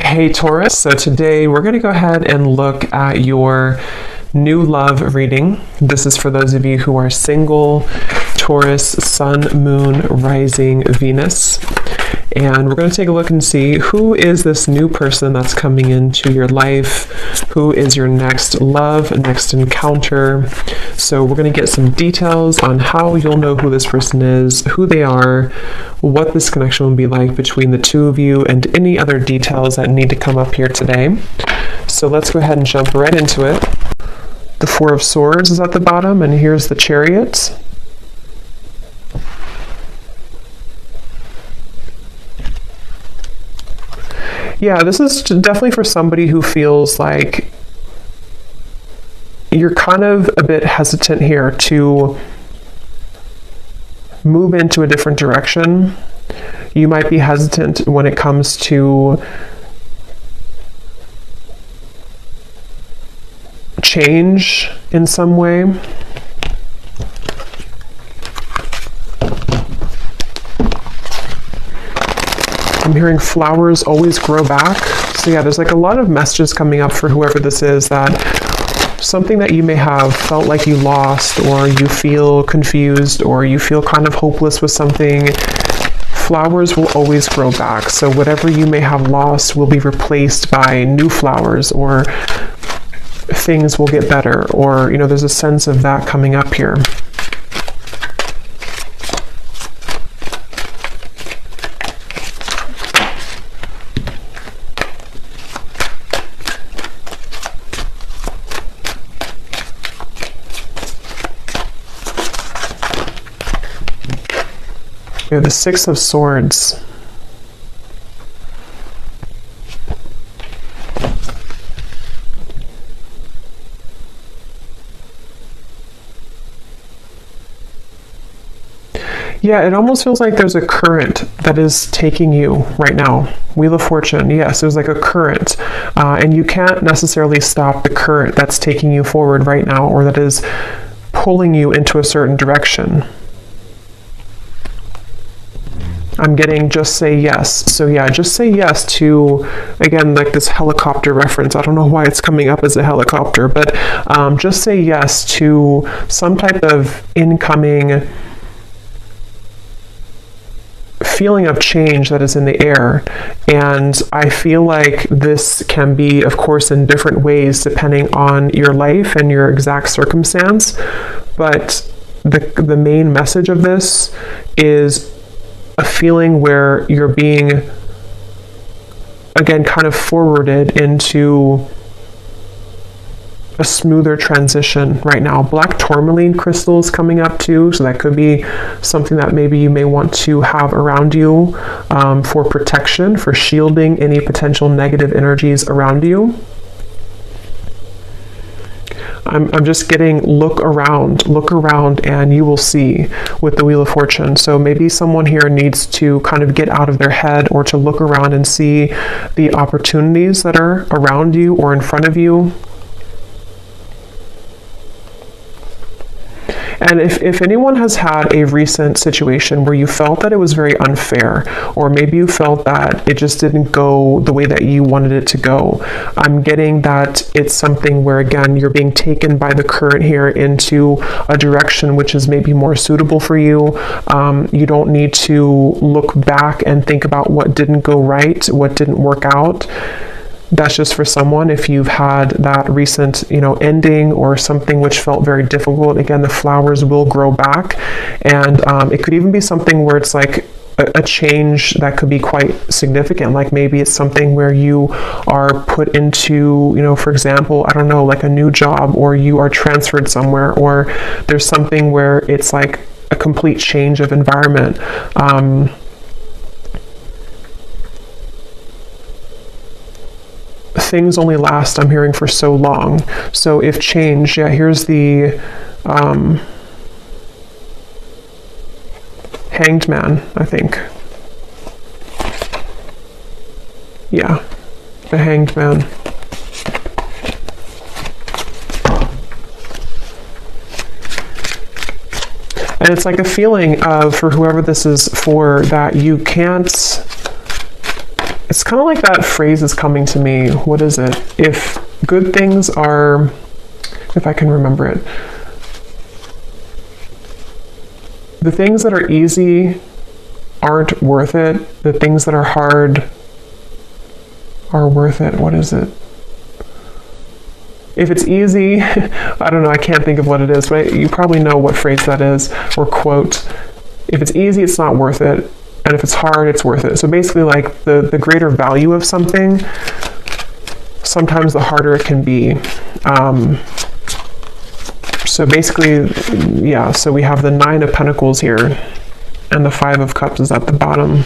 Hey Taurus, so today we're going to go ahead and look at your new love reading. This is for those of you who are single, Taurus, Sun, Moon, Rising, Venus. And we're going to take a look and see who is this new person that's coming into your life, who is your next love, next encounter. So we're going to get some details on how you'll know who this person is, who they are, what this connection will be like between the two of you, and any other details that need to come up here today. So let's go ahead and jump right into it. The Four of Swords is at the bottom, and here's the Chariot. Yeah, this is definitely for somebody who feels like you're kind of a bit hesitant here to move into a different direction. You might be hesitant when it comes to change in some way. I'm hearing flowers always grow back. So yeah, there's like a lot of messages coming up for whoever this is, that something that you may have felt like you lost, or you feel confused, or you feel kind of hopeless with something, flowers will always grow back. So whatever you may have lost will be replaced by new flowers, or things will get better, or, you know, there's a sense of that coming up here. We have the Six of Swords. Yeah, it almost feels like there's a current that is taking you right now. Wheel of Fortune, yes, there's like a current. And you can't necessarily stop the current that's taking you forward right now, or that is pulling you into a certain direction. I'm getting just say yes. So yeah, just say yes to, again, like this helicopter reference. I don't know why it's coming up as a helicopter, but just say yes to some type of incoming feeling of change that is in the air. And I feel like this can be, of course, in different ways depending on your life and your exact circumstance. But the main message of this is a feeling where you're being, again, kind of forwarded into a smoother transition right now. Black tourmaline crystal is coming up too, so that could be something that maybe you may want to have around you for protection, for shielding any potential negative energies around you. I'm just getting look around, and you will see with the Wheel of Fortune. So maybe someone here needs to kind of get out of their head, or to look around and see the opportunities that are around you or in front of you. And if anyone has had a recent situation where you felt that it was very unfair, or maybe you felt that it just didn't go the way that you wanted it to go, I'm getting that it's something where, again, you're being taken by the current here into a direction which is maybe more suitable for you. You don't need to look back and think about what didn't go right, what didn't work out. That's just for someone if you've had that recent, ending, or something which felt very difficult. Again, the flowers will grow back, and it could even be something where it's like a change that could be quite significant. Like maybe it's something where you are put into, for example, I don't know, like a new job, or you are transferred somewhere, or there's something where it's like a complete change of environment. Things only last, I'm hearing, for so long. So if change, yeah, here's the Hanged Man, I think. Yeah, the Hanged Man. And it's like a feeling of, for whoever this is for, that you can't It's kind of like that phrase is coming to me. What is it? If good things are, if I can remember it, the things that are easy aren't worth it. The things that are hard are worth it. What is it? If it's easy, I don't know, I can't think of what it is, but you probably know what phrase that is, or quote. If it's easy, it's not worth it. And if it's hard, it's worth it. So basically, like, the greater value of something, sometimes the harder it can be. So basically, yeah, so we have the 9 of Pentacles here, and the 5 of Cups is at the bottom.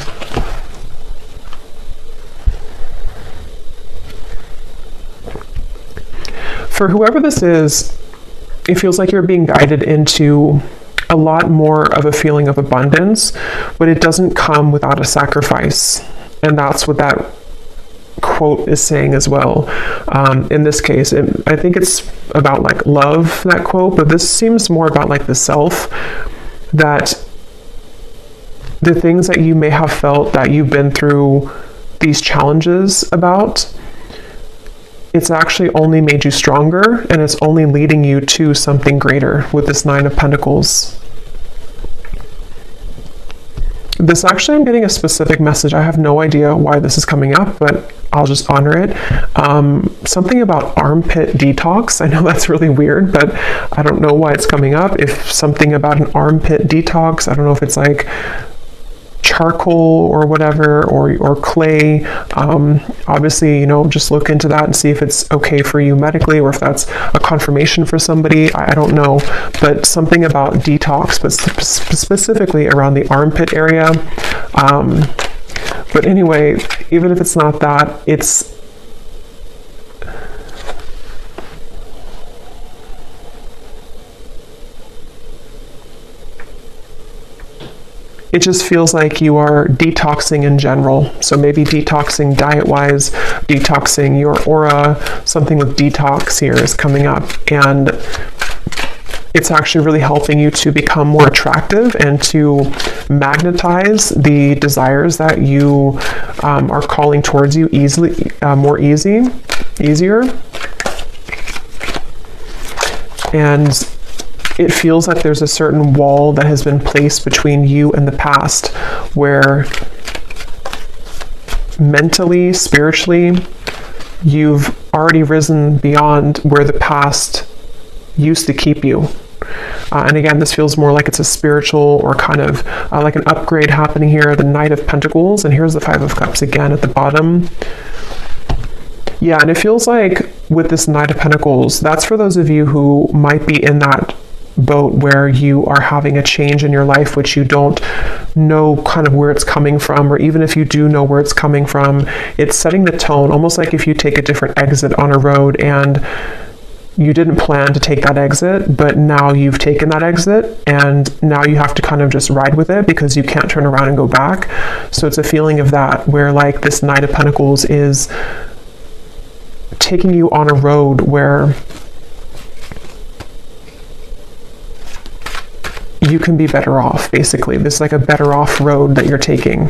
For whoever this is, it feels like you're being guided into a lot more of a feeling of abundance, but it doesn't come without a sacrifice. And that's what that quote is saying as well. In this case, I think it's about like love, that quote, but this seems more about like the self, that the things that you may have felt that you've been through these challenges about, it's actually only made you stronger, and it's only leading you to something greater with this 9 of Pentacles. This actually, I'm getting a specific message. I have no idea why this is coming up, but I'll just honor it. Something about armpit detox. I know that's really weird, but I don't know why it's coming up. If something about an armpit detox, I don't know if it's like charcoal or whatever, or clay. Obviously, you know, just look into that and see if it's okay for you medically, or if that's a confirmation for somebody. I don't know, but something about detox, but specifically around the armpit area. But anyway, even if it's not that, it just feels like you are detoxing in general. So maybe detoxing diet-wise, detoxing your aura, something with detox here is coming up. And it's actually really helping you to become more attractive and to magnetize the desires that you are calling towards you easier. And it feels like there's a certain wall that has been placed between you and the past, where mentally, spiritually, you've already risen beyond where the past used to keep you. And again, this feels more like it's a spiritual or kind of like an upgrade happening here. The Knight of Pentacles, and here's the 5 of Cups again at the bottom. Yeah, and it feels like with this Knight of Pentacles, that's for those of you who might be in that boat where you are having a change in your life which you don't know kind of where it's coming from, or even if you do know where it's coming from, it's setting the tone, almost like if you take a different exit on a road and you didn't plan to take that exit, but now you've taken that exit and now you have to kind of just ride with it because you can't turn around and go back. So it's a feeling of that, where like this Knight of Pentacles is taking you on a road where you can be better off, basically. This is like a better off road that you're taking.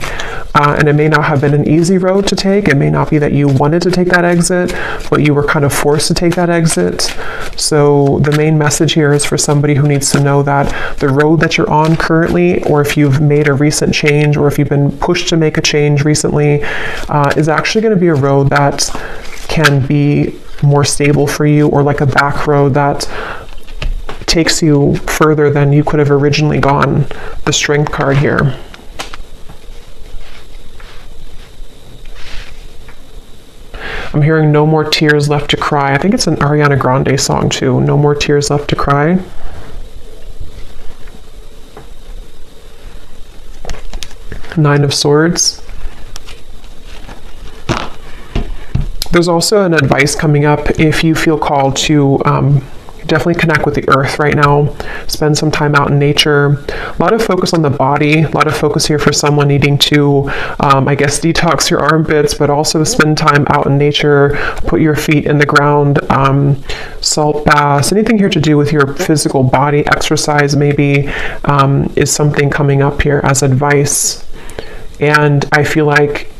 And it may not have been an easy road to take. It may not be that you wanted to take that exit, but you were kind of forced to take that exit. So the main message here is for somebody who needs to know that the road that you're on currently, or if you've made a recent change, or if you've been pushed to make a change recently, is actually going to be a road that can be more stable for you, or like a back road that takes you further than you could have originally gone. The Strength card here. I'm hearing No More Tears Left to Cry. I think it's an Ariana Grande song too. No More Tears Left to Cry. Nine of Swords. There's also an advice coming up if you feel called to definitely connect with the earth right now. Spend some time out in nature. A lot of focus on the body. A lot of focus here for someone needing to, I guess, detox your armpits, but also spend time out in nature. Put your feet in the ground. Salt baths. Anything here to do with your physical body. Exercise maybe is something coming up here as advice. And I feel like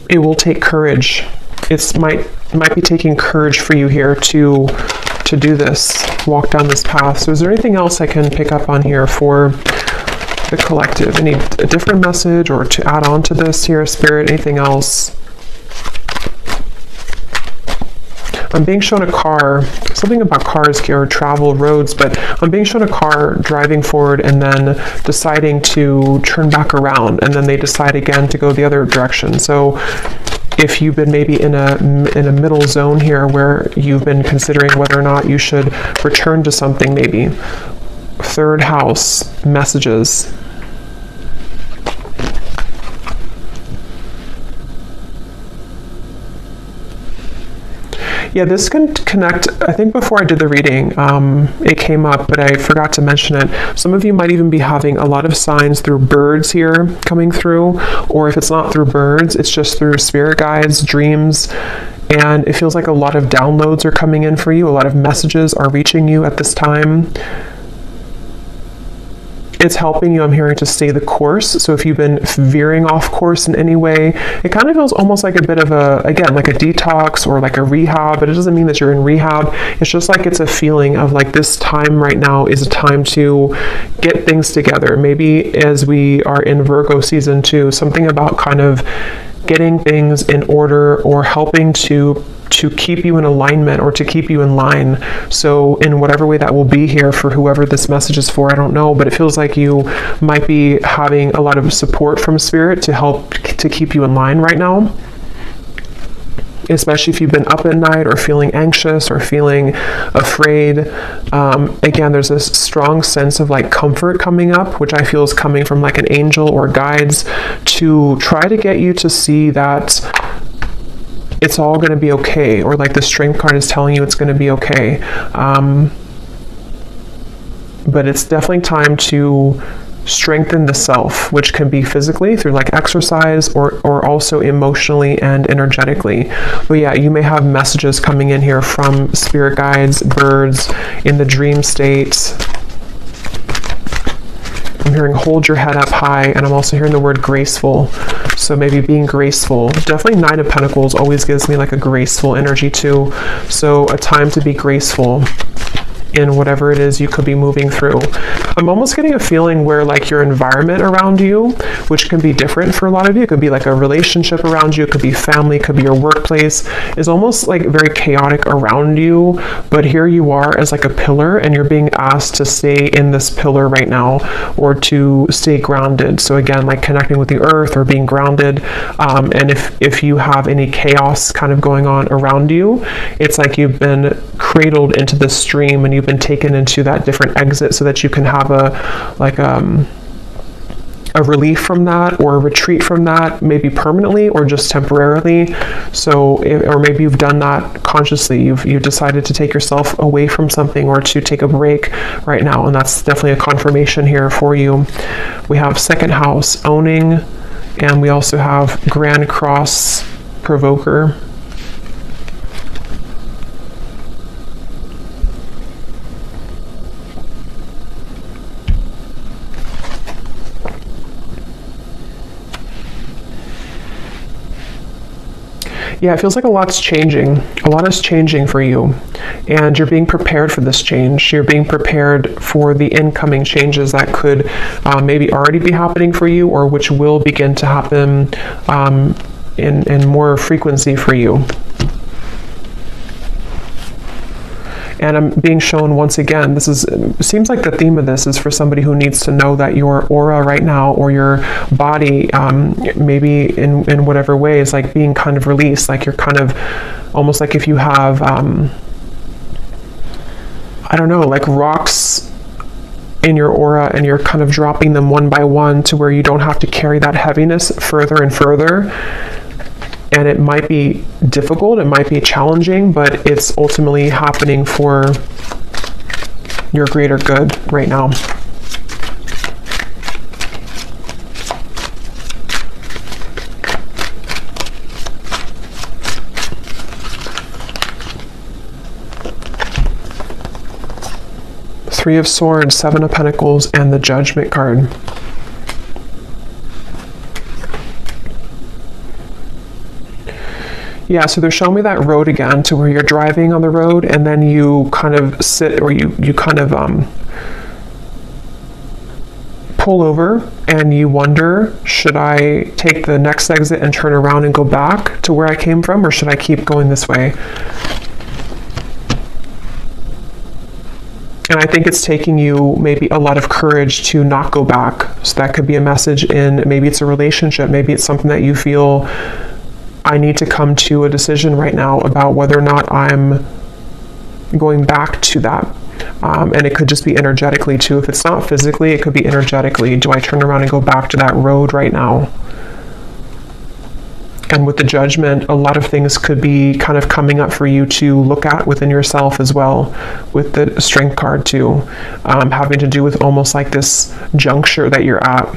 it will take courage. It might be taking courage for you here to do this, walk down this path. So is there anything else I can pick up on here for the collective? A different message or to add on to this here, Spirit? Anything else? I'm being shown a car, something about cars here, or travel, roads, but I'm being shown a car driving forward and then deciding to turn back around, and then they decide again to go the other direction. So if you've been maybe in a middle zone here where you've been considering whether or not you should return to something, maybe. Third house, messages. Yeah, this can connect. I think before I did the reading, it came up, but I forgot to mention it. Some of you might even be having a lot of signs through birds here coming through, or if it's not through birds, it's just through spirit guides, dreams, and it feels like a lot of downloads are coming in for you. A lot of messages are reaching you at this time. It's helping you, I'm hearing, to stay the course. So if you've been veering off course in any way, it kind of feels almost like a bit of a, again, like a detox or like a rehab, but it doesn't mean that you're in rehab. It's just like it's a feeling of like this time right now is a time to get things together. Maybe as we are in Virgo season 2, something about kind of getting things in order or helping to keep you in alignment or to keep you in line. So in whatever way that will be here for whoever this message is for, I don't know, but it feels like you might be having a lot of support from Spirit to help to keep you in line right now. Especially if you've been up at night or feeling anxious or feeling afraid. Again, there's this strong sense of like comfort coming up, which I feel is coming from like an angel or guides to try to get you to see that it's all going to be okay, or like the Strength card is telling you it's going to be okay. But it's definitely time to strengthen the self, which can be physically through like exercise or also emotionally and energetically. But yeah, you may have messages coming in here from spirit guides, birds, in the dream state. I'm hearing hold your head up high, and I'm also hearing the word graceful. So maybe being graceful. Definitely Nine of Pentacles always gives me like a graceful energy too. So a time to be graceful in whatever it is you could be moving through. I'm almost getting a feeling where like your environment around you, which can be different for a lot of you, it could be like a relationship around you, it could be family, it could be your workplace, is almost like very chaotic around you, but here you are as like a pillar, and you're being asked to stay in this pillar right now, or to stay grounded. So again, like connecting with the earth or being grounded. And if you have any chaos kind of going on around you, it's like you've been cradled into the stream and you've been taken into that different exit so that you can have a relief from that, or a retreat from that, maybe permanently or just temporarily. So, or maybe you've done that consciously. You've decided to take yourself away from something or to take a break right now, and that's definitely a confirmation here for you. We have second house, owning, and we also have Grand Cross Provoker. Yeah, it feels like a lot's changing. A lot is changing for you, and you're being prepared for this change. You're being prepared for the incoming changes that could maybe already be happening for you, or which will begin to happen in more frequency for you. And I'm being shown once again, seems like the theme of this is for somebody who needs to know that your aura right now, or your body, maybe in whatever way, is like being kind of released. Like you're kind of, almost like if you have, I don't know, like rocks in your aura, and you're kind of dropping them one by one to where you don't have to carry that heaviness further and further. And it might be difficult, it might be challenging, but it's ultimately happening for your greater good right now. Three of Swords, Seven of Pentacles, and the Judgment card. Yeah, so they're showing me that road again, to where you're driving on the road and then you kind of sit, or you kind of pull over and you wonder, should I take the next exit and turn around and go back to where I came from, or should I keep going this way? And I think it's taking you maybe a lot of courage to not go back. So that could be a message in, maybe it's a relationship, maybe it's something that you feel, I need to come to a decision right now about whether or not I'm going back to that. And it could just be energetically too. If it's not physically, it could be energetically. Do I turn around and go back to that road right now? And with the Judgment, a lot of things could be kind of coming up for you to look at within yourself as well, with the Strength card too, having to do with almost like this juncture that you're at.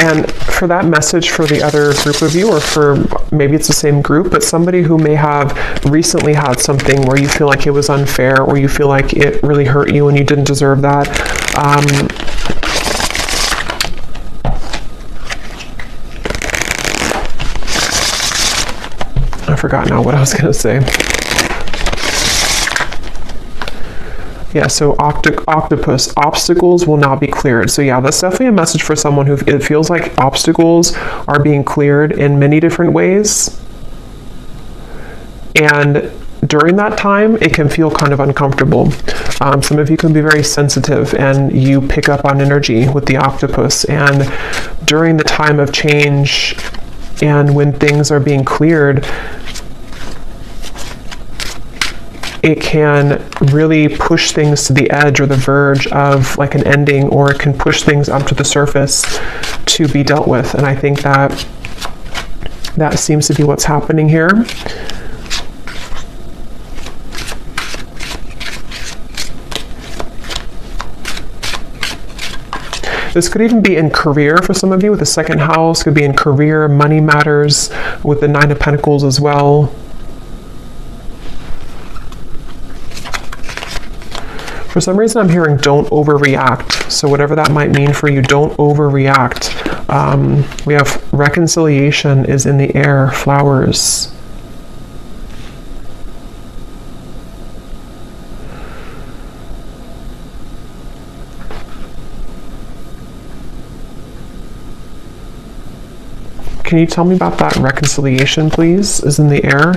And for that message for the other group of you, or for maybe it's the same group, but somebody who may have recently had something where you feel like it was unfair, or you feel like it really hurt you and you didn't deserve that. I forgot now what I was going to say. Yeah, so octopus, obstacles will now be cleared. So yeah, that's definitely a message for someone who it feels like obstacles are being cleared in many different ways. And during that time, it can feel kind of uncomfortable. Some of you can be very sensitive and you pick up on energy with the octopus. And during the time of change and when things are being cleared, it can really push things to the edge or the verge of like an ending, or it can push things up to the surface to be dealt with. And I think that seems to be what's happening here. This could even be in career for some of you with the second house, could be in career, money matters with the Nine of Pentacles as well. For some reason, I'm hearing don't overreact. So whatever that might mean for you, don't overreact. We have reconciliation is in the air, flowers. Can you tell me about that reconciliation, please, is in the air?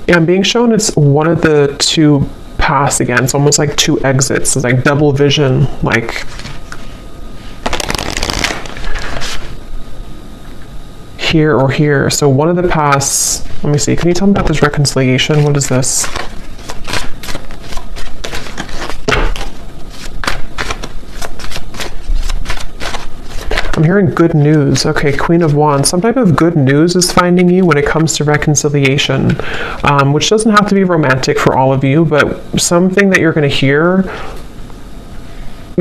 Yeah, I'm being shown it's one of the two paths again. It's almost like two exits. It's like double vision, like here or here. So one of the paths, let me see, can you tell me about this reconciliation? What is this? I'm hearing good news. Okay, Queen of Wands. Some type of good news is finding you when it comes to reconciliation, which doesn't have to be romantic for all of you, but something that you're going to hear,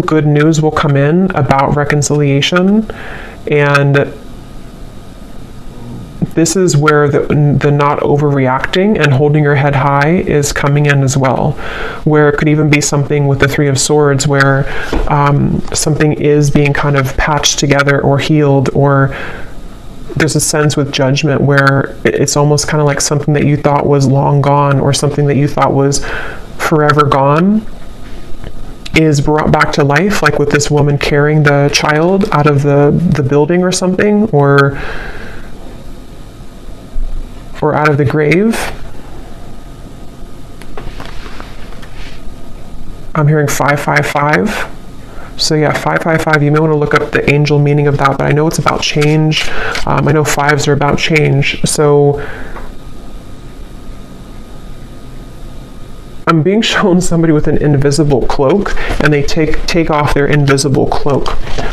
good news will come in about reconciliation. And this is where the not overreacting and holding your head high is coming in as well, where it could even be something with the Three of Swords where something is being kind of patched together or healed, or there's a sense with Judgment where it's almost kind of like something that you thought was long gone, or something that you thought was forever gone is brought back to life, like with this woman carrying the child out of the building or something, or out of the grave. I'm hearing 555. So yeah, 555, you may want to look up the angel meaning of that, but I know it's about change. I know fives are about change. So I'm being shown somebody with an invisible cloak, and they take off their invisible cloak.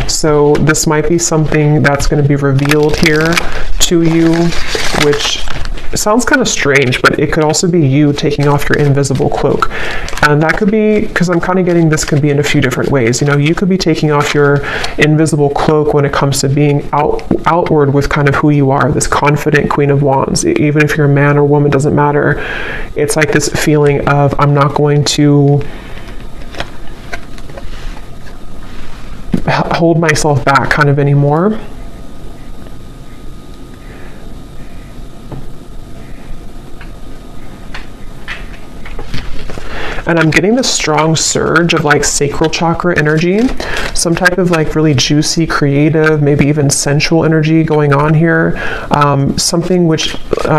So this might be something that's going to be revealed here to you, which it sounds kind of strange, but it could also be you taking off your invisible cloak. And that could be, because I'm kind of getting this could be in a few different ways. You know, you could be taking off your invisible cloak when it comes to being outward with kind of who you are, this confident Queen of Wands. Even if you're a man or woman, doesn't matter. It's like this feeling of, I'm not going to hold myself back kind of anymore. And I'm getting this strong surge of like sacral chakra energy, some type of like really juicy, creative, maybe even sensual energy going on here. Something which,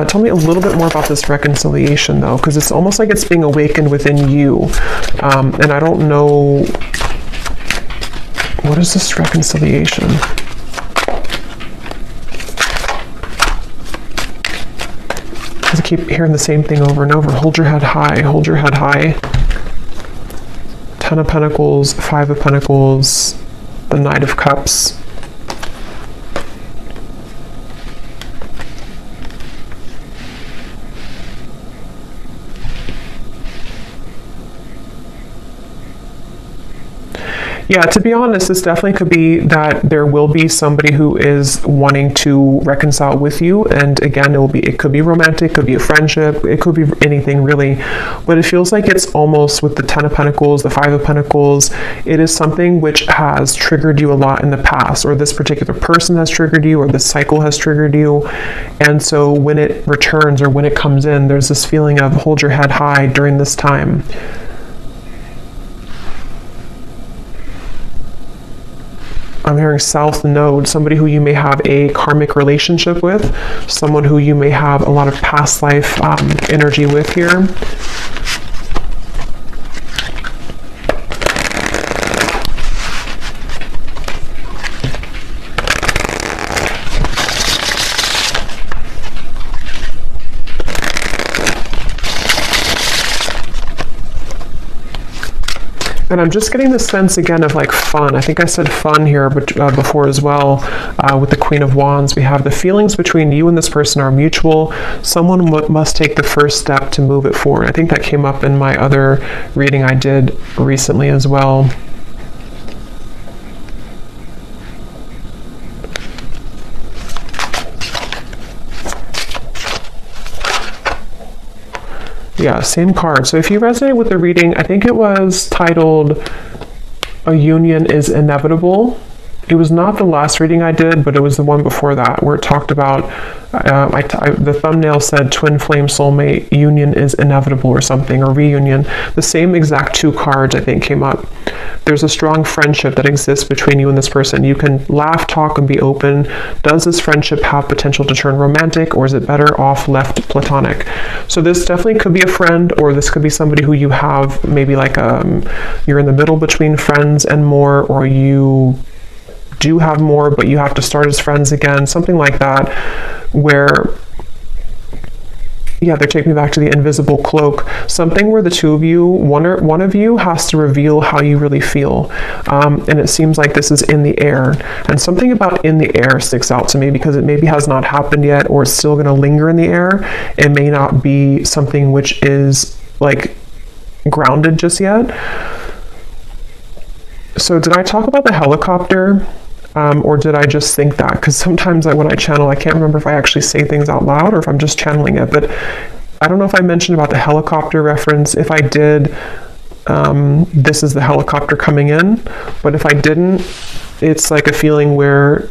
tell me a little bit more about this reconciliation though, because it's almost like it's being awakened within you. And I don't know, what is this reconciliation? I keep hearing the same thing over and over. Hold your head high, hold your head high. 10 of Pentacles, 5 of Pentacles, the Knight of Cups. Yeah, to be honest, this definitely could be that there will be somebody who is wanting to reconcile with you. And again, it could be romantic, could be a friendship, it could be anything really. But it feels like it's almost with the 10 of Pentacles, the 5 of Pentacles, it is something which has triggered you a lot in the past, or this particular person has triggered you, or this cycle has triggered you. And so when it returns or when it comes in, there's this feeling of hold your head high during this time. I'm hearing South Node, somebody who you may have a karmic relationship with, someone who you may have a lot of past life energy with here. And I'm just getting the sense again of like fun. I think I said fun here before as well. With the Queen of Wands, we have the feelings between you and this person are mutual. Someone must take the first step to move it forward. I think that came up in my other reading I did recently as well. Yeah, same card. So if you resonate with the reading, I think it was titled A Union is Inevitable. It was not the last reading I did, but it was the one before that where it talked about, the thumbnail said twin flame soulmate, union is inevitable or something, or reunion. The same exact two cards I think came up. There's a strong friendship that exists between you and this person. You can laugh, talk, and be open. Does this friendship have potential to turn romantic, or is it better off left platonic? So this definitely could be a friend, or this could be somebody who you have maybe like you're in the middle between friends and more, or you do have more, but you have to start as friends again, something like that, where, yeah, they're taking me back to the invisible cloak, something where the two of you, one of you has to reveal how you really feel, and it seems like this is in the air, and something about in the air sticks out to me because it maybe has not happened yet, or it's still going to linger in the air. It may not be something which is like grounded just yet. So did I talk about the helicopter? Or did I just think that? Because sometimes when I channel, I can't remember if I actually say things out loud or if I'm just channeling it. But I don't know if I mentioned about the helicopter reference. If I did, this is the helicopter coming in. But if I didn't, it's like a feeling where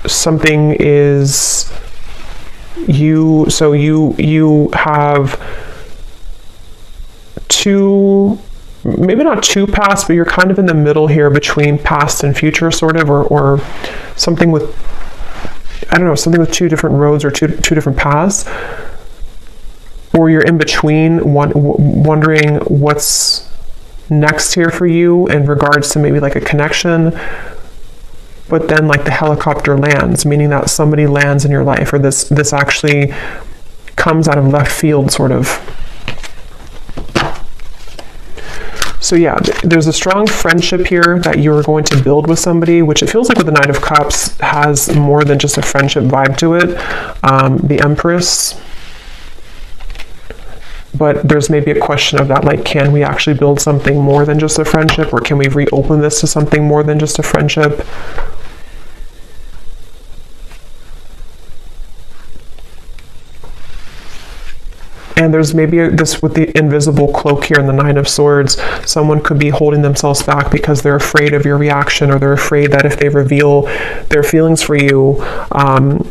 something is you. So you have two, maybe not two paths, but you're kind of in the middle here between past and future, sort of, or something with, I don't know, something with two different roads or two different paths, or you're in between, wondering what's next here for you in regards to maybe like a connection. But then like the helicopter lands, meaning that somebody lands in your life, or this actually comes out of left field, sort of. So yeah, there's a strong friendship here that you're going to build with somebody, which it feels like with the Knight of Cups has more than just a friendship vibe to it. The Empress, But there's maybe a question of that, like, can we actually build something more than just a friendship, or can we reopen this to something more than just a friendship? And there's maybe this with the invisible cloak here in the Nine of Swords. Someone could be holding themselves back because they're afraid of your reaction, or they're afraid that if they reveal their feelings for you,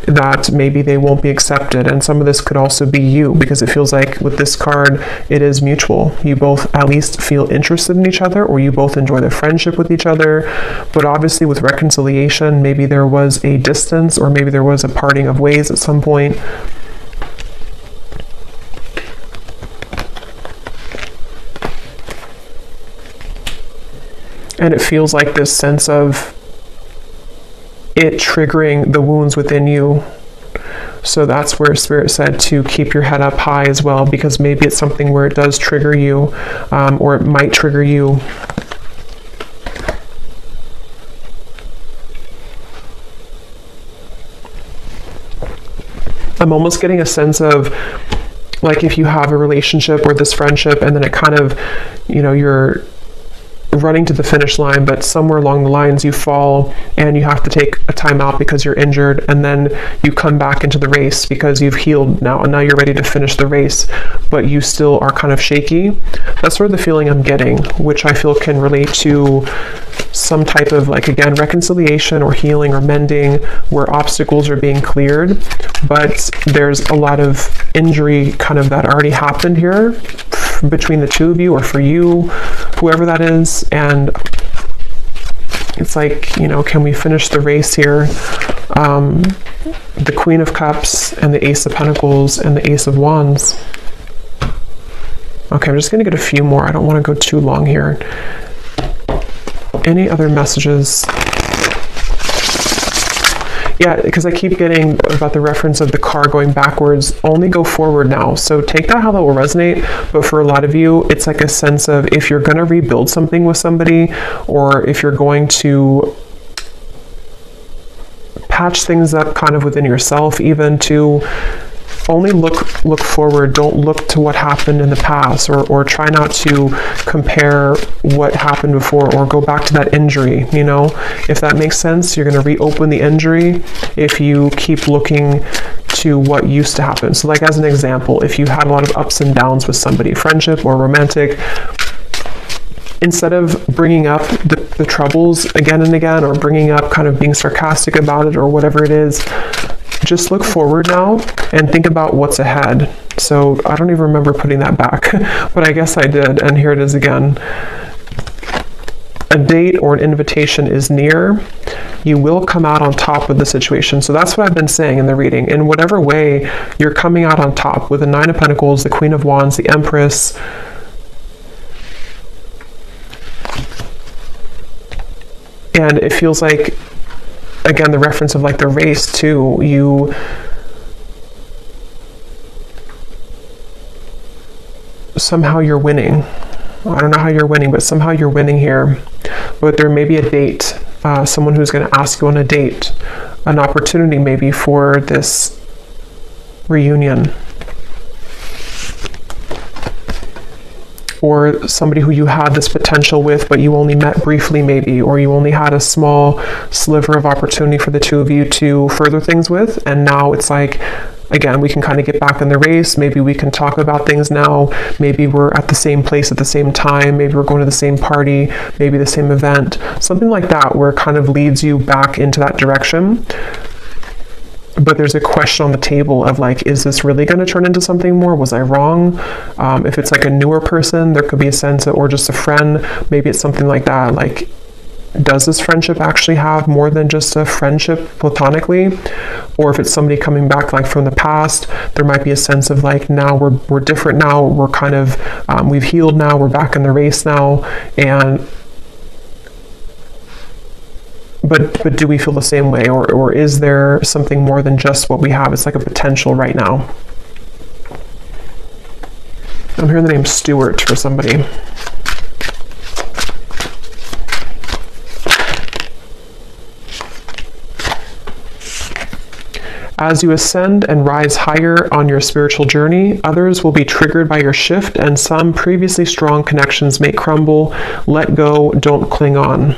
that maybe they won't be accepted. And some of this could also be you, because it feels like with this card, it is mutual. You both at least feel interested in each other, or you both enjoy the friendship with each other. But obviously with reconciliation, maybe there was a distance, or maybe there was a parting of ways at some point. And it feels like this sense of it triggering the wounds within you. So that's where Spirit said to keep your head up high as well, because maybe it's something where it does trigger you, or it might trigger you. I'm almost getting a sense of, like, if you have a relationship or this friendship, and then it kind of, you know, you're running to the finish line, but somewhere along the lines you fall and you have to take a time out because you're injured, and then you come back into the race because you've healed now, and now you're ready to finish the race, but you still are kind of shaky. That's sort of the feeling I'm getting, which I feel can relate to some type of, like, again, reconciliation or healing or mending, where obstacles are being cleared, but there's a lot of injury kind of that already happened here between the two of you, or for you, whoever that is. And it's like, you know, can we finish the race here? The Queen of Cups and the Ace of Pentacles and the Ace of Wands. Okay, I'm just going to get a few more. I don't want to go too long here. Any other messages? Yeah, because I keep getting about the reference of the car going backwards. Only go forward now. So take that how that will resonate. But for a lot of you, it's like a sense of, if you're going to rebuild something with somebody, or if you're going to patch things up kind of within yourself, even, to only look forward. Don't look to what happened in the past, or try not to compare what happened before, or go back to that injury. You know, if that makes sense, you're going to reopen the injury if you keep looking to what used to happen. So, like, as an example, if you had a lot of ups and downs with somebody, friendship or romantic, instead of bringing up the troubles again and again, or bringing up kind of being sarcastic about it, or whatever it is, just look forward now and think about what's ahead. So I don't even remember putting that back, but I guess I did, and here it is again. A date or an invitation is near. You will come out on top of the situation. So that's what I've been saying in the reading. In whatever way, you're coming out on top with the Nine of Pentacles, the Queen of Wands, the Empress. And it feels like, again, the reference of, like, the race too. You somehow you're winning. I don't know how you're winning, but somehow you're winning here. But there may be a date, someone who's going to ask you on a date, an opportunity maybe for this reunion. Or somebody who you had this potential with, but you only met briefly maybe, or you only had a small sliver of opportunity for the two of you to further things with. And now it's like, again, we can kind of get back in the race. Maybe we can talk about things now. Maybe we're at the same place at the same time. Maybe we're going to the same party, maybe the same event, something like that, where it kind of leads you back into that direction. But there's a question on the table of, like, is this really going to turn into something more? Was I wrong? If it's like a newer person, there could be a sense of, or just a friend, maybe it's something like that. Like, does this friendship actually have more than just a friendship platonically? Or if it's somebody coming back, like, from the past, there might be a sense of, like, now we're different now. We're kind of, we've healed now. We're back in the race now. And But do we feel the same way, or is there something more than just what we have? It's like a potential right now. I'm hearing the name Stuart for somebody. As you ascend and rise higher on your spiritual journey, others will be triggered by your shift, and some previously strong connections may crumble. Let go, don't cling on.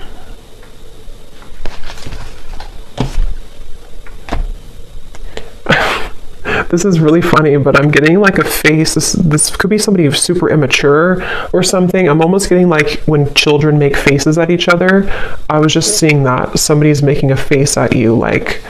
This is really funny, but I'm getting like a face. This could be somebody who's super immature or something. I'm almost getting like when children make faces at each other. I was just seeing that somebody's making a face at you, like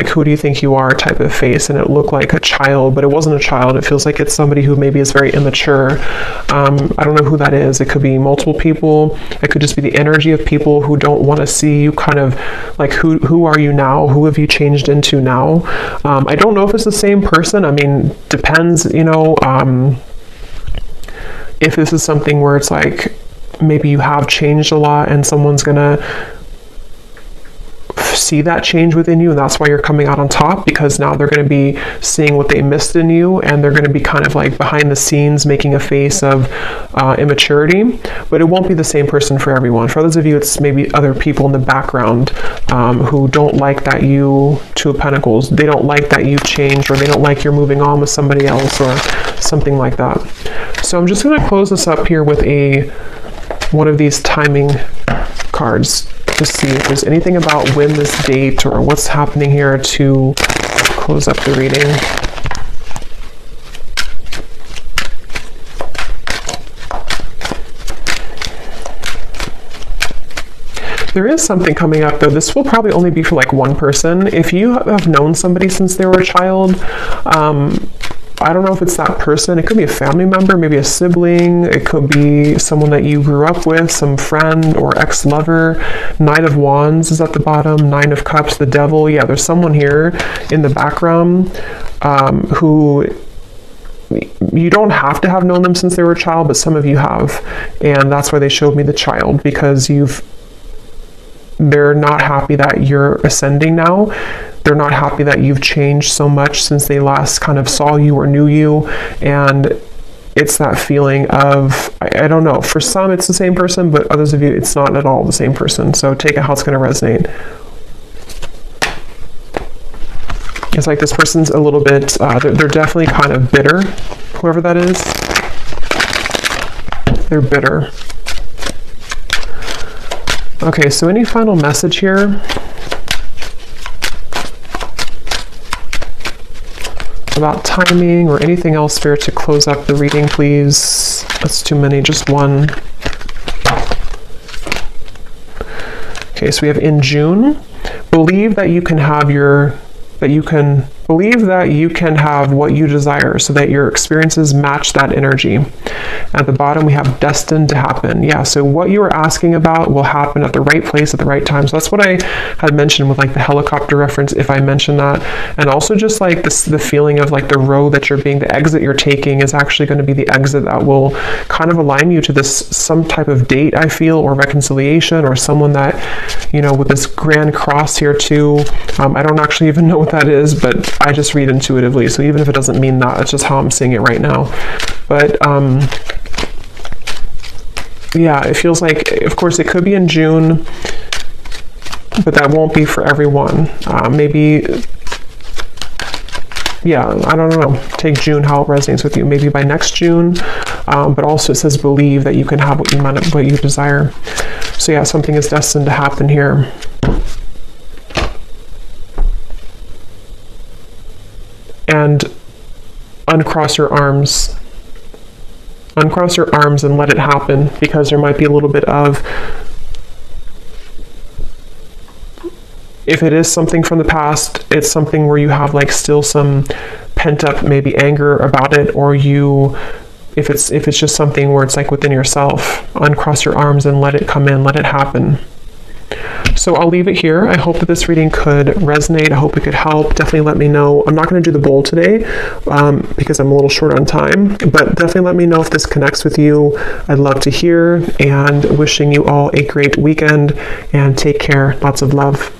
who do you think you are type of face, and it looked like a child, but it wasn't a child. It feels like it's somebody who maybe is very immature. I don't know who that is. It could be multiple people. It could just be the energy of people who don't want to see you, kind of like who are you now? Who have you changed into now? I don't know if it's the same person. I mean, depends, you know, if this is something where it's like maybe you have changed a lot and someone's gonna see that change within you, and that's why you're coming out on top, because now they're going to be seeing what they missed in you, and they're going to be kind of like behind the scenes making a face of immaturity. But it won't be the same person for everyone. For others of you, it's maybe other people in the background who don't like that you, Two of Pentacles, they don't like that you've changed, or they don't like you're moving on with somebody else or something like that. So I'm just going to close this up here with one of these timing cards to see if there's anything about when this date or what's happening here to close up the reading. There is something coming up though. This will probably only be for like one person. If you have known somebody since they were a child, I don't know if it's that person. It could be a family member, maybe a sibling. It could be someone that you grew up with, some friend or ex-lover. Knight of Wands is at the bottom. Nine of Cups, the Devil. Yeah, there's someone here in the background who you don't have to have known them since they were a child, but some of you have. And that's why they showed me the child, because they're not happy that you're ascending now. They're not happy that you've changed so much since they last kind of saw you or knew you. And it's that feeling of, I don't know, for some it's the same person, but others of you, it's not at all the same person. So take it how it's going to resonate. It's like this person's a little bit, they're definitely kind of bitter, whoever that is. They're bitter. Okay, so any final message here? About timing or anything else, Spirit, to close up the reading, please. That's too many, just one. Okay, so we have in June, believe that you can have believe that you can have what you desire so that your experiences match that energy. At the bottom, we have destined to happen. Yeah, so what you were asking about will happen at the right place at the right time. So that's what I had mentioned with like the helicopter reference, if I mentioned that. And also just like this, the feeling of like the road that the exit you're taking is actually going to be the exit that will kind of align you to this, some type of date, I feel, or reconciliation, or someone that, you know, with this grand cross here too. I don't actually even know what that is, but I just read intuitively. So even if it doesn't mean that, it's just how I'm seeing it right now. But yeah, it feels like, of course, it could be in June, but that won't be for everyone. Maybe, yeah, I don't know. Take June, how it resonates with you. Maybe by next June, but also it says believe that you can have what you desire. So yeah, something is destined to happen here. And uncross your arms. Uncross your arms and let it happen, because there might be a little bit of, if it is something from the past, it's something where you have like still some pent up maybe anger about it, or if it's just something where it's like within yourself, uncross your arms and let it come in, let it happen. So I'll leave it here. I hope that this reading could resonate. I hope it could help. Definitely let me know. I'm not going to do the bowl today because I'm a little short on time, but definitely let me know if this connects with you. I'd love to hear, and wishing you all a great weekend, and take care. Lots of love.